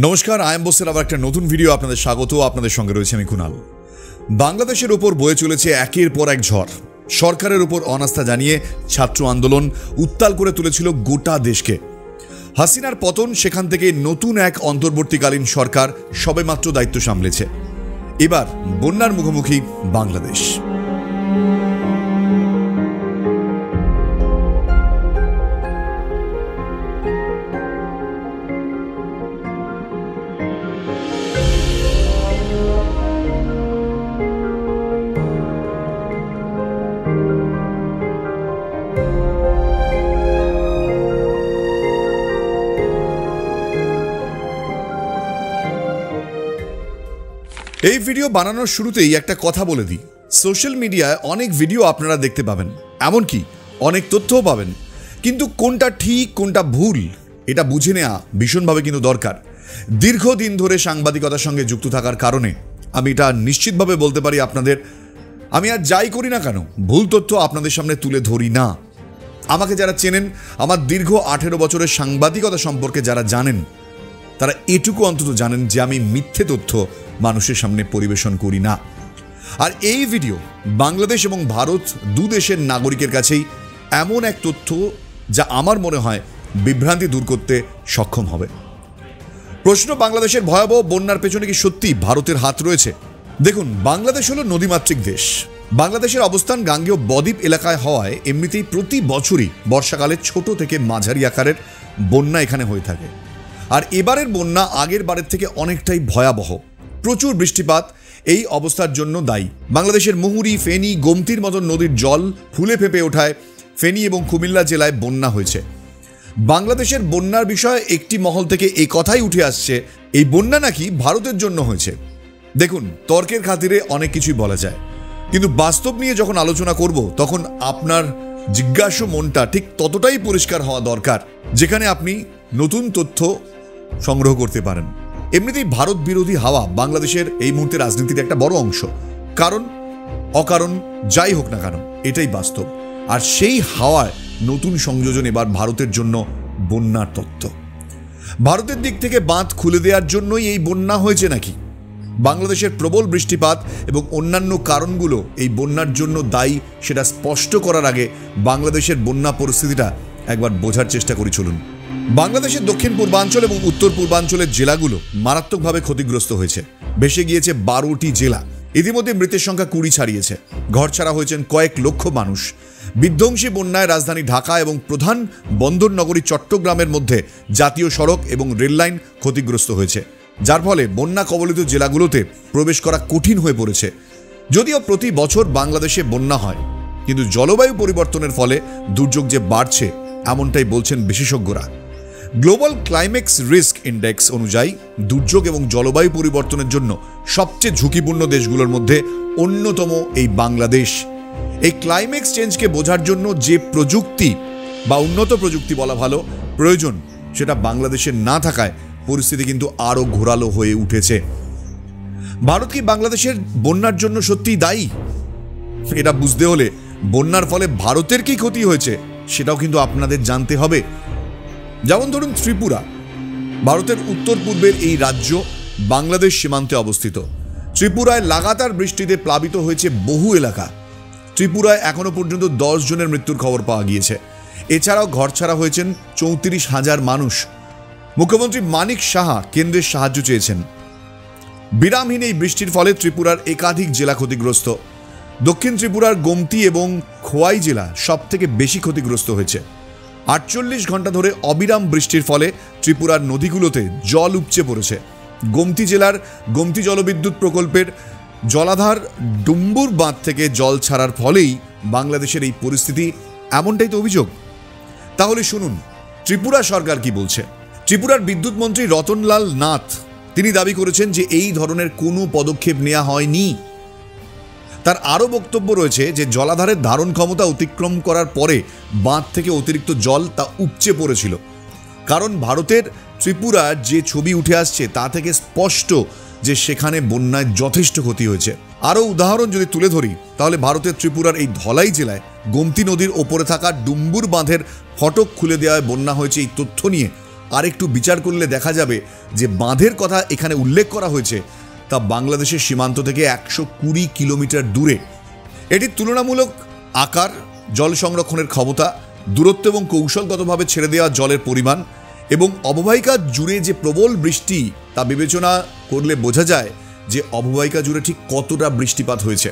নমস্কার, I am বসের আবার একটা নতুন ভিডিও আপনাদের স্বাগত। আপনাদের সঙ্গে রয়েছে আমি কুনাল। বাংলাদেশের উপর বয়ে চলেছে একের পর এক ঝড়। সরকারের উপর অনাস্থা জানিয়ে ছাত্র আন্দোলন উত্তাল করে তুলেছিল গোটা দেশকে। হাসিনার পতন, সেখান থেকে নতুন এক অন্তর্বর্তীকালীন সরকার সবেমাত্র দায়িত্ব সামলেছে। এবার বন্যার মুখোমুখি বাংলাদেশ। এই ভিডিও বানানোর শুরুতেই একটা কথা বলে দিই, সোশ্যাল মিডিয়ায় অনেক ভিডিও আপনারা দেখতে পাবেন, এমনকি অনেক তথ্যও পাবেন, কিন্তু কোনটা ঠিক কোনটা ভুল এটা বুঝে নেওয়া ভীষণভাবে কিন্তু দরকার। দীর্ঘদিন ধরে সাংবাদিকতার সঙ্গে যুক্ত থাকার কারণে আমি এটা নিশ্চিতভাবে বলতে পারি আপনাদের, আমি আর যাই করি না কেন ভুল তথ্য আপনাদের সামনে তুলে ধরি না। আমাকে যারা চেনেন, আমার দীর্ঘ 18 বছরের সাংবাদিকতা সম্পর্কে যারা জানেন, তারা এটুকু অন্তত জানেন যে আমি মিথ্যে তথ্য মানুষের সামনে পরিবেশন করি না। আর এই ভিডিও বাংলাদেশ এবং ভারত দু দেশের নাগরিকের কাছেই এমন এক তথ্য যা আমার মনে হয় বিভ্রান্তি দূর করতে সক্ষম হবে। প্রশ্ন, বাংলাদেশের ভয়াবহ বন্যার পেছনে কি সত্যি ভারতের হাত রয়েছে? দেখুন, বাংলাদেশ হলো নদীমাতৃক দেশ। বাংলাদেশের অবস্থান গাঙ্গেয় বদ্বীপ এলাকায় হওয়ায় এমনিতেই প্রতি বছরই বর্ষাকালে ছোট থেকে মাঝারি আকারের বন্যা এখানে হয়ে থাকে। আর এবারের বন্যা আগের বারের থেকে অনেকটাই ভয়াবহ। প্রচুর বৃষ্টিপাত এই অবস্থার জন্য দায়ী। বাংলাদেশের মুহুরী, ফেনী, গোমতীর মতন নদীর জল ফুলে ফেঁপে ওঠায় ফেনী এবং কুমিল্লা জেলায় বন্যা হয়েছে। বাংলাদেশের বন্যার বিষয়ে একটি মহল থেকে এই কথাই উঠে আসছে, এই বন্যা নাকি ভারতের জন্য হয়েছে। দেখুন, তর্কের খাতিরে অনেক কিছুই বলা যায়, কিন্তু বাস্তব নিয়ে যখন আলোচনা করব তখন আপনার জিজ্ঞাসু মনটা ঠিক ততটাই পরিষ্কার হওয়া দরকার, যেখানে আপনি নতুন তথ্য সংগ্রহ করতে পারেন। এমনিতেই ভারত বিরোধী হাওয়া বাংলাদেশের এই মুহূর্তে রাজনীতির একটা বড় অংশ, কারণ অকারণ যাই হোক না কেন এটাই বাস্তব। আর সেই হাওয়ায় নতুন সংযোজন এবার ভারতের জন্য বন্যার তত্ত্ব। ভারতের দিক থেকে বাঁধ খুলে দেওয়ার জন্যই এই বন্যা হয়েছে নাকি? বাংলাদেশের প্রবল বৃষ্টিপাত এবং অন্যান্য কারণগুলো এই বন্যার জন্য দায়ী সেটা স্পষ্ট করার আগে বাংলাদেশের বন্যা পরিস্থিতিটা একবার বোঝার চেষ্টা করি চলুন। বাংলাদেশের দক্ষিণ পূর্বাঞ্চল এবং উত্তর পূর্বাঞ্চলের জেলাগুলো মারাত্মকভাবে ক্ষতিগ্রস্ত হয়েছে। ভেসে গিয়েছে 12টি জেলা। ইতিমধ্যে মৃতের সংখ্যা 20 ছাড়িয়েছে। ঘরছাড়া হয়েছেন কয়েক লক্ষ মানুষ। বিধ্বংসী বন্যায় রাজধানী ঢাকা এবং প্রধান বন্দর নগরী চট্টগ্রামের মধ্যে জাতীয় সড়ক এবং রেললাইন ক্ষতিগ্রস্ত হয়েছে, যার ফলে বন্যা কবলিত জেলাগুলোতে প্রবেশ করা কঠিন হয়ে পড়েছে। যদিও প্রতি বছর বাংলাদেশে বন্যা হয়, কিন্তু জলবায়ু পরিবর্তনের ফলে দুর্যোগ যে বাড়ছে এমনটাই বলছেন বিশেষজ্ঞরা। গ্লোবাল ক্লাইমেক্স রিস্ক ইন্ডেক্স অনুযায়ী দুর্যোগ এবং জলবায়ু পরিবর্তনের জন্য সবচেয়ে ঝুঁকিপূর্ণ দেশগুলোর মধ্যে অন্যতম এই বাংলাদেশ। এই ক্লাইমেক্স চেঞ্জকে বোঝার জন্য যে প্রযুক্তি বা উন্নত প্রযুক্তি বলা ভালো প্রয়োজন, সেটা বাংলাদেশের না থাকায় পরিস্থিতি কিন্তু আরও ঘোরালো হয়ে উঠেছে। ভারত কি বাংলাদেশের বন্যার জন্য সত্যিই দায়ী? এটা বুঝতে হলে বন্যার ফলে ভারতের কি ক্ষতি হয়েছে সেটাও কিন্তু আপনাদের জানতে হবে। যেমন ধরুন ত্রিপুরা, ভারতের উত্তর পূর্বের এই রাজ্য বাংলাদেশ সীমান্তে অবস্থিত। ত্রিপুরায় লাগাতার বৃষ্টিতে প্লাবিত হয়েছে বহু এলাকা। ত্রিপুরায় এখনো পর্যন্ত 10 জনের মৃত্যুর খবর পাওয়া গিয়েছে। এছাড়াও ঘরছাড়া হয়েছেন 34,000 মানুষ। মুখ্যমন্ত্রী মানিক সাহা কেন্দ্রের সাহায্য চেয়েছেন। বিরামহীন এই বৃষ্টির ফলে ত্রিপুরার একাধিক জেলা ক্ষতিগ্রস্ত। দক্ষিণ ত্রিপুরার গোমতী এবং খোয়াই জেলা সব থেকে বেশি ক্ষতিগ্রস্ত হয়েছে। 48 ঘন্টা ধরে অবিরাম বৃষ্টির ফলে ত্রিপুরার নদীগুলোতে জল উপচে পড়েছে। গোমতী জেলার গোমতী জলবিদ্যুৎ প্রকল্পের জলাধার ডুম্বুর বাঁধ থেকে জল ছাড়ার ফলেই বাংলাদেশের এই পরিস্থিতি, এমনটাই তো অভিযোগ। তাহলে শুনুন ত্রিপুরা সরকার কি বলছে। ত্রিপুরার বিদ্যুৎ মন্ত্রী রতনলাল নাথ তিনি দাবি করেছেন যে এই ধরনের কোনো পদক্ষেপ নেওয়া হয়নি। তার আরও বক্তব্য রয়েছে যে জলাধারের ধারণ ক্ষমতা অতিক্রম করার পরে বাঁধ থেকে অতিরিক্ত জল তা উপচে পড়েছিল। কারণ ভারতের ত্রিপুরার যে ছবি উঠে আসছে তা থেকে স্পষ্ট যে সেখানে বন্যায় যথেষ্ট ক্ষতি হয়েছে। আরও উদাহরণ যদি তুলে ধরি তাহলে ভারতের ত্রিপুরার এই ধলাই জেলায় গোমতী নদীর ওপরে থাকা ডুম্বুর বাঁধের ফটক খুলে দেওয়ায় বন্যা হয়েছে, এই তথ্য নিয়ে আরেকটু বিচার করলে দেখা যাবে যে বাঁধের কথা এখানে উল্লেখ করা হয়েছে তা বাংলাদেশের সীমান্ত থেকে 120 কিলোমিটার দূরে। এটির তুলনামূলক আকার, জল সংরক্ষণের ক্ষমতা, দূরত্ব এবং কৌশলগতভাবে ছেড়ে দেওয়া জলের পরিমাণ এবং অববাহিকা জুড়ে যে প্রবল বৃষ্টি তা বিবেচনা করলে বোঝা যায় যে অববাহিকা জুড়ে ঠিক কতটা বৃষ্টিপাত হয়েছে।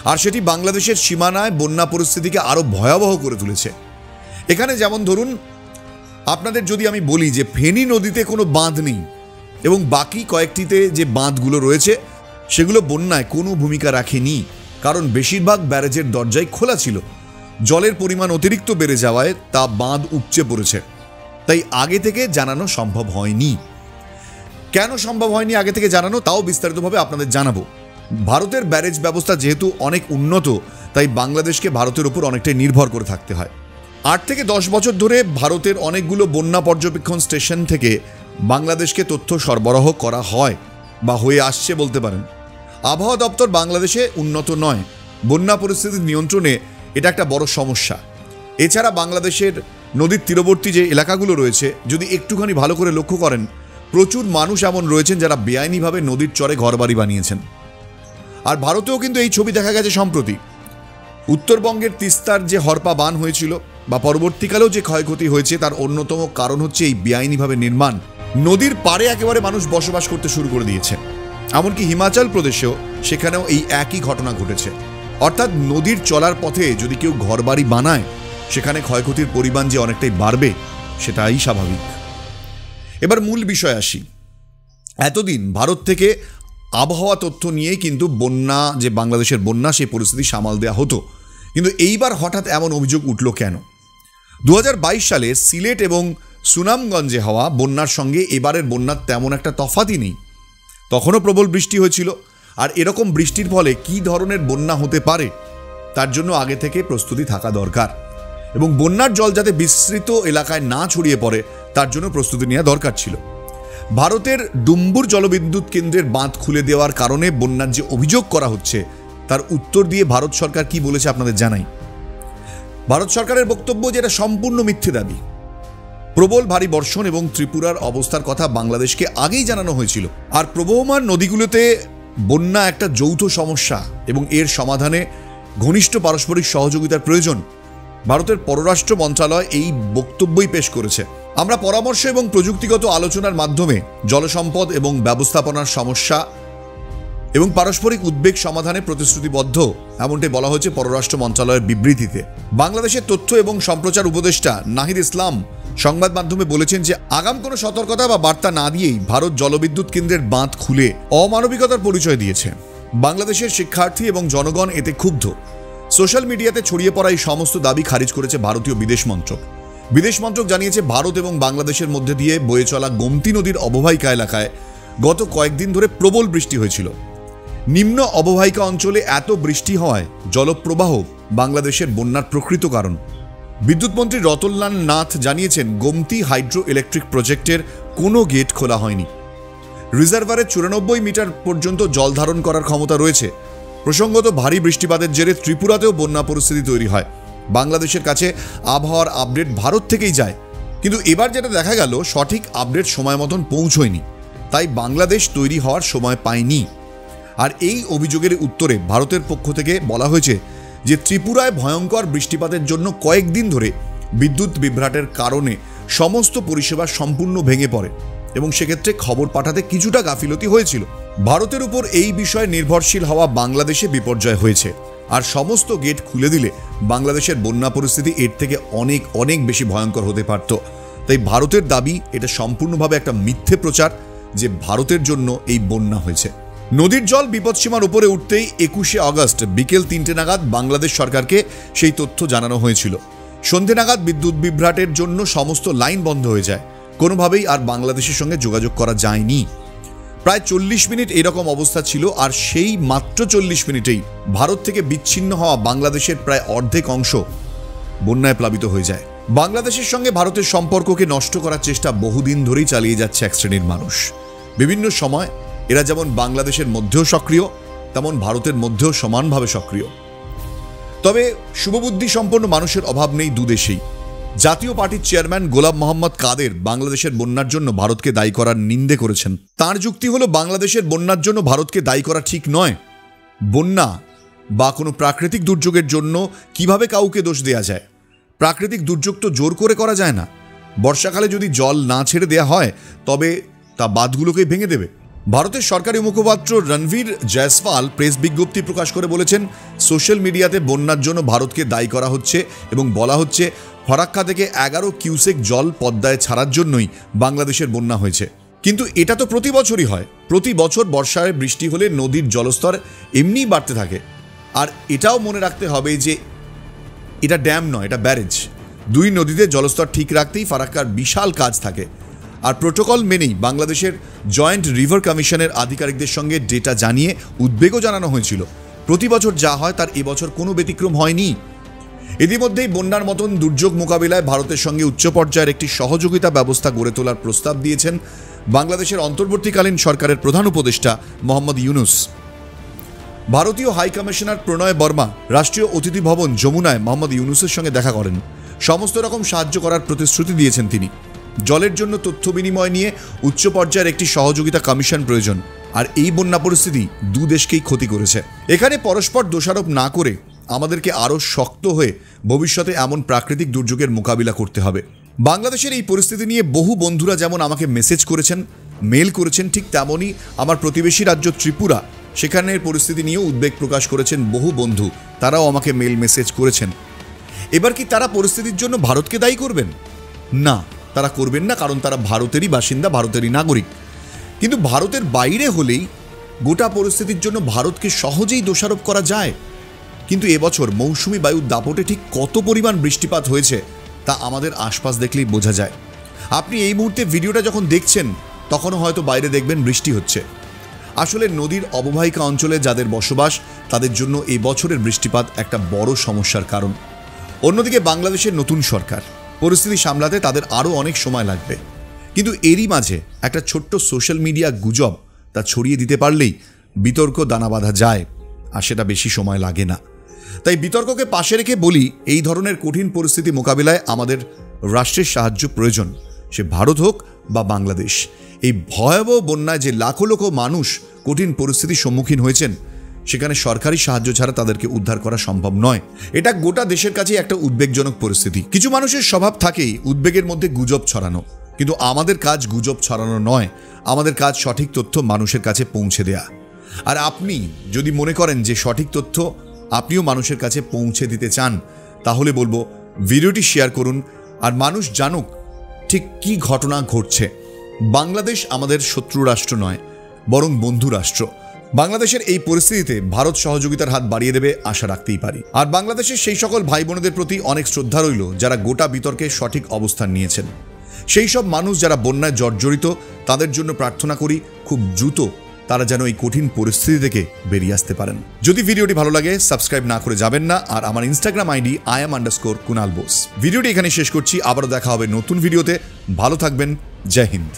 আর সেটি বাংলাদেশের সীমানায় বন্যা পরিস্থিতিকে আরও ভয়াবহ করে তুলেছে। এখানে যেমন ধরুন, আপনাদের যদি আমি বলি যে ফেনী নদীতে কোনো বাঁধ নেই এবং বাকি কয়েকটিতে যে বাঁধগুলো রয়েছে সেগুলো বন্যায় কোনো ভূমিকা রাখেনি, কারণ বেশিরভাগ ব্যারেজের দরজাই খোলা ছিল। জলের পরিমাণ অতিরিক্ত বেড়ে যাওয়ায় তা বাঁধ উপচে পড়েছে, তাই আগে থেকে জানানো সম্ভব হয়নি। কেন সম্ভব হয়নি আগে থেকে জানানো, তাও বিস্তারিতভাবে আপনাদের জানাবো। ভারতের ব্যারেজ ব্যবস্থা যেহেতু অনেক উন্নত, তাই বাংলাদেশকে ভারতের উপর অনেকটাই নির্ভর করে থাকতে হয়। 8 থেকে 10 বছর ধরে ভারতের অনেকগুলো বন্যা পর্যবেক্ষণ স্টেশন থেকে বাংলাদেশকে তথ্য সরবরাহ করা হয় বা হয়ে আসছে বলতে পারেন। আবহাওয়া দপ্তর বাংলাদেশে উন্নত নয়, বন্যা পরিস্থিতির নিয়ন্ত্রণে এটা একটা বড় সমস্যা। এছাড়া বাংলাদেশের নদীর তীরবর্তী যে এলাকাগুলো রয়েছে, যদি একটুখানি ভালো করে লক্ষ্য করেন, প্রচুর মানুষ এমন রয়েছেন যারা বেআইনিভাবে নদীর চরে ঘরবাড়ি বানিয়েছেন। আর ভারতেও কিন্তু এই ছবি দেখা গেছে সম্প্রতি। উত্তরবঙ্গের তিস্তার যে হরপা বাঁধ হয়েছিল বা পরবর্তীকালেও যে ক্ষয়ক্ষতি হয়েছে, তার অন্যতম কারণ হচ্ছে এই বেআইনিভাবে নির্মাণ। নদীর পাড়ে একেবারে মানুষ বসবাস করতে শুরু করে দিয়েছে। এমনকি হিমাচল প্রদেশেও সেখানেও এই একই ঘটনা ঘটেছে। অর্থাৎ নদীর চলার পথে যদি কেউ ঘরবাড়ি বানায়, সেখানে ক্ষয়ক্ষতির পরিমাণ যে অনেকটাই বাড়বে সেটাই স্বাভাবিক। এবার মূল বিষয় আসি। এতদিন ভারত থেকে আবহাওয়া তথ্য নিয়েই কিন্তু বন্যা, যে বাংলাদেশের বন্যা, সেই পরিস্থিতি সামাল দেওয়া হতো। কিন্তু এইবার হঠাৎ এমন অভিযোগ উঠল কেন? 2022 সালে সিলেট এবং সুনামগঞ্জে হওয়া বন্যার সঙ্গে এবারের বন্যার তেমন একটা তফাতই নেই। তখনও প্রবল বৃষ্টি হয়েছিল। আর এরকম বৃষ্টির ফলে কী ধরনের বন্যা হতে পারে তার জন্য আগে থেকে প্রস্তুতি থাকা দরকার, এবং বন্যার জল যাতে বিস্তৃত এলাকায় না ছড়িয়ে পড়ে তার জন্য প্রস্তুতি নেওয়া দরকার ছিল। ভারতের ডুম্বুর জলবিদ্যুৎ কেন্দ্রের বাঁধ খুলে দেওয়ার কারণে বন্যার যে অভিযোগ করা হচ্ছে তার উত্তর দিয়ে ভারত সরকার কি বলেছে আপনাদের জানাই। ভারত সরকারের বক্তব্য যে এটা সম্পূর্ণ মিথ্যে দাবি। প্রবল ভারী বর্ষণ এবং ত্রিপুরার অবস্থার কথা বাংলাদেশকে আগেই জানানো হয়েছিল। আর প্রবহমান নদীগুলোতে বন্যা একটা যৌথ সমস্যা এবং এর সমাধানে ঘনিষ্ঠ পারস্পরিক সহযোগিতার প্রয়োজন। ভারতের পররাষ্ট্র মন্ত্রণালয় এই বক্তব্যই পেশ করেছে। আমরা পরামর্শ এবং প্রযুক্তিগত আলোচনার মাধ্যমে জলসম্পদ এবং ব্যবস্থাপনার সমস্যা এবং পারস্পরিক উদ্বেগ সমাধানে প্রতিশ্রুতিবদ্ধ, এমনটাই বলা হয়েছে পররাষ্ট্র মন্ত্রণালয়ের বিবৃতিতে। বাংলাদেশের তথ্য এবং সম্প্রচার উপদেষ্টা নাহিদ ইসলাম সংবাদ মাধ্যমে বলেছেন যে আগাম কোনো সতর্কতা বা বার্তা না দিয়েই ভারত জলবিদ্যুৎ কেন্দ্রের বাঁধ খুলে অমানবিকতার পরিচয় দিয়েছে। বাংলাদেশের শিক্ষার্থী এবং জনগণ এতে ক্ষুব্ধ। সোশ্যাল মিডিয়াতে ছড়িয়ে পড়া এই সমস্ত দাবি খারিজ করেছে ভারতীয় বিদেশ মন্ত্রক। বিদেশ মন্ত্রক জানিয়েছে, ভারত এবং বাংলাদেশের মধ্যে দিয়ে বয়ে চলা গোমতী নদীর অববাহিকা এলাকায় গত কয়েকদিন ধরে প্রবল বৃষ্টি হয়েছিল। নিম্ন অববাহিকা অঞ্চলে এত বৃষ্টি হওয়ায় জলপ্রবাহ বাংলাদেশের বন্যার প্রকৃত কারণ। বিদ্যুৎমন্ত্রী রতনলাল নাথ জানিয়েছেন, গোমতী হাইড্রো ইলেকট্রিক প্রজেক্টের কোনো গেট খোলা হয়নি। রিজার্ভারে 94 মিটার পর্যন্ত জল ধারণ করার ক্ষমতা রয়েছে। প্রসঙ্গত, ভারী বৃষ্টিপাতের জেরে ত্রিপুরাতেও বন্যা পরিস্থিতি তৈরি হয়। বাংলাদেশের কাছে আবহাওয়ার আপডেট ভারত থেকেই যায়, কিন্তু এবার যেটা দেখা গেল সঠিক আপডেট সময় মতন পৌঁছয়নি, তাই বাংলাদেশ তৈরি হওয়ার সময় পায়নি। আর এই অভিযোগের উত্তরে ভারতের পক্ষ থেকে বলা হয়েছে যে ত্রিপুরায় ভয়ঙ্কর বৃষ্টিপাতের জন্য কয়েকদিন ধরে বিদ্যুৎ বিভ্রাটের কারণে সমস্ত পরিষেবা সম্পূর্ণ ভেঙে পড়ে এবং সেক্ষেত্রে খবর পাঠাতে কিছুটা গাফিলতি হয়েছিল। ভারতের উপর এই বিষয়ে নির্ভরশীল হওয়া বাংলাদেশে বিপর্যয় হয়েছে। আর সমস্ত গেট খুলে দিলে বাংলাদেশের বন্যা পরিস্থিতি এর থেকে অনেক অনেক বেশি ভয়ঙ্কর হতে পারত। তাই ভারতের দাবি এটা সম্পূর্ণভাবে একটা মিথ্যে প্রচার যে ভারতের জন্য এই বন্যা হয়েছে। নদীর জল বিপদসীমার উপরে উঠতেই 21শে আগস্ট বিকেল 3টে নাগাদ বাংলাদেশ সরকারকে সেই তথ্য জানানো হয়েছিল। সন্ধে নাগাদ বিদ্যুৎ বিভ্রাটের জন্য সমস্ত লাইন বন্ধ হয়ে যায়। কোনোভাবেই আর বাংলাদেশের সঙ্গে যোগাযোগ করা যায়নি। প্রায় 40 মিনিট এরকম অবস্থা ছিল। আর সেই মাত্র 40 মিনিটেই ভারত থেকে বিচ্ছিন্ন হওয়া বাংলাদেশের প্রায় অর্ধেক অংশ বন্যায় প্লাবিত হয়ে যায়। বাংলাদেশের সঙ্গে ভারতের সম্পর্ককে নষ্ট করার চেষ্টা বহুদিন ধরেই চালিয়ে যাচ্ছে এক শ্রেণীর মানুষ। বিভিন্ন সময় এরা যেমন বাংলাদেশের মধ্যেও সক্রিয়, তেমন ভারতের মধ্যেও সমানভাবে সক্রিয়। তবে শুভবুদ্ধি সম্পন্ন মানুষের অভাব নেই দুদেশেই। জাতীয় পার্টির চেয়ারম্যান গোলাম মোহাম্মদ কাদের বাংলাদেশের বন্যার জন্য ভারতকে দায়ী করার নিন্দে করেছেন। তার যুক্তি হলো বাংলাদেশের বন্যার জন্য ভারতকে দায়ী করা ঠিক নয়। বন্যা বা কোনো প্রাকৃতিক দুর্যোগের জন্য কিভাবে কাউকে দোষ দেয়া যায়? প্রাকৃতিক দুর্যোগ তো জোর করে করা যায় না। বর্ষাকালে যদি জল না ছেড়ে দেয়া হয় তবে তা বাঁধগুলোকেই ভেঙে দেবে। ভারতের সরকারি মুখপাত্র রণবীর জয়সওয়াল প্রেস বিজ্ঞপ্তি প্রকাশ করে বলেছেন, সোশ্যাল মিডিয়াতে বন্যার জন্য ভারতকে দায়ী করা হচ্ছে এবং বলা হচ্ছে ফরাক্কা থেকে 11 কিউসেক জল পদ্মায় ছাড়ার জন্যই বাংলাদেশের বন্যা হয়েছে। কিন্তু এটা তো প্রতি বছরই হয়। প্রতি বছর বর্ষায় বৃষ্টি হলে নদীর জলস্তর এমনিই বাড়তে থাকে। আর এটাও মনে রাখতে হবে যে এটা ড্যাম নয়, এটা ব্যারেজ। দুই নদীতে জলস্তর ঠিক রাখতেই ফারাক্কার বিশাল কাজ থাকে। আর প্রোটোকল মেনেই বাংলাদেশের জয়েন্ট রিভার কমিশনের আধিকারিকদের সঙ্গে ডেটা জানিয়ে উদ্বেগও জানানো হয়েছিল। প্রতি বছর যা হয় তার এবছর কোনো ব্যতিক্রম হয়নি। ইতিমধ্যেই বন্যার মতন দুর্যোগ মোকাবিলায় ভারতের সঙ্গে উচ্চ পর্যায়ের একটি সহযোগিতা ব্যবস্থা গড়ে তোলার প্রস্তাব দিয়েছেন বাংলাদেশের অন্তর্বর্তীকালীন সরকারের প্রধান উপদেষ্টা মোহাম্মদ ইউনুস। ভারতীয় হাই কমিশনার প্রণয় বর্মা রাষ্ট্রীয় অতিথি ভবন যমুনায় মোহাম্মদ ইউনুসের সঙ্গে দেখা করেন। সমস্ত রকম সাহায্য করার প্রতিশ্রুতি দিয়েছেন তিনি। জলের জন্য তথ্য বিনিময় নিয়ে উচ্চ পর্যায়ের একটি সহযোগিতা কমিশন প্রয়োজন। আর এই বন্যা পরিস্থিতি দু দেশকেই ক্ষতি করেছে। এখানে পরস্পর দোষারোপ না করে আমাদেরকে আরও শক্ত হয়ে ভবিষ্যতে এমন প্রাকৃতিক দুর্যোগের মোকাবিলা করতে হবে। বাংলাদেশের এই পরিস্থিতি নিয়ে বহু বন্ধুরা যেমন আমাকে মেসেজ করেছেন, মেল করেছেন, ঠিক তেমনই আমার প্রতিবেশী রাজ্য ত্রিপুরা, সেখানের পরিস্থিতি নিয়েও উদ্বেগ প্রকাশ করেছেন বহু বন্ধু। তারাও আমাকে মেল মেসেজ করেছেন। এবার কি তারা পরিস্থিতির জন্য ভারতকে দায়ী করবেন? না, তারা করবেন না, কারণ তারা ভারতেরই বাসিন্দা, ভারতেরই নাগরিক। কিন্তু ভারতের বাইরে হলেই গোটা পরিস্থিতির জন্য ভারতকে সহজেই দোষারোপ করা যায়। কিন্তু এবছর মৌসুমি বায়ুর দাপটে ঠিক কত পরিমাণ বৃষ্টিপাত হয়েছে তা আমাদের আশপাশ দেখলেই বোঝা যায়। আপনি এই মুহূর্তে ভিডিওটা যখন দেখছেন তখনও হয়তো বাইরে দেখবেন বৃষ্টি হচ্ছে। আসলে নদীর অববাহিকা অঞ্চলে যাদের বসবাস তাদের জন্য এই বছরের বৃষ্টিপাত একটা বড় সমস্যার কারণ। অন্যদিকে বাংলাদেশের নতুন সরকার, পরিস্থিতি সামলাতে তাদের আরও অনেক সময় লাগবে। কিন্তু এরই মাঝে একটা ছোট্ট সোশ্যাল মিডিয়া গুজব তা ছড়িয়ে দিতে পারলেই বিতর্ক দানা বাঁধা যায়, আর সেটা বেশি সময় লাগে না। তাই বিতর্ককে পাশে রেখে বলি, এই ধরনের কঠিন পরিস্থিতি মোকাবিলায় আমাদের রাষ্ট্রের সাহায্য প্রয়োজন, সে ভারত হোক বা বাংলাদেশ। এই ভয়াবহ বন্যায় যে লাখো লাখো মানুষ কঠিন পরিস্থিতির সম্মুখীন হয়েছেন, সেখানে সরকারি সাহায্য ছাড়া তাদেরকে উদ্ধার করা সম্ভব নয়। এটা গোটা দেশের কাছে একটা উদ্বেগজনক পরিস্থিতি। কিছু মানুষের স্বভাব থাকেই উদ্বেগের মধ্যে গুজব ছড়ানো, কিন্তু আমাদের কাজ গুজব ছড়ানো নয়, আমাদের কাজ সঠিক তথ্য মানুষের কাছে পৌঁছে দেয়া। আর আপনি যদি মনে করেন যে সঠিক তথ্য আপনিও মানুষের কাছে পৌঁছে দিতে চান, তাহলে বলবো ভিডিওটি শেয়ার করুন আর মানুষ জানুক ঠিক কী ঘটনা ঘটছে। বাংলাদেশ আমাদের শত্রু রাষ্ট্র নয়, বরং বন্ধু রাষ্ট্র। বাংলাদেশের এই পরিস্থিতিতে ভারত সহযোগিতার হাত বাড়িয়ে দেবে আশা রাখতেই পারি। আর বাংলাদেশের সেই সকল ভাই বোনদের প্রতি অনেক শ্রদ্ধা রইল যারা গোটা বিতর্কে সঠিক অবস্থান নিয়েছেন। সেই সব মানুষ যারা বন্যায় জর্জরিত, তাদের জন্য প্রার্থনা করি খুব দ্রুত তারা যেন এই কঠিন পরিস্থিতি থেকে বেরিয়ে আসতে পারেন। যদি ভিডিওটি ভালো লাগে সাবস্ক্রাইব না করে যাবেন না। আর আমার ইনস্টাগ্রাম আইডি IAM_Kunal Bose। ভিডিওটি এখানে শেষ করছি, আবারও দেখা হবে নতুন ভিডিওতে। ভালো থাকবেন, জয় হিন্দ।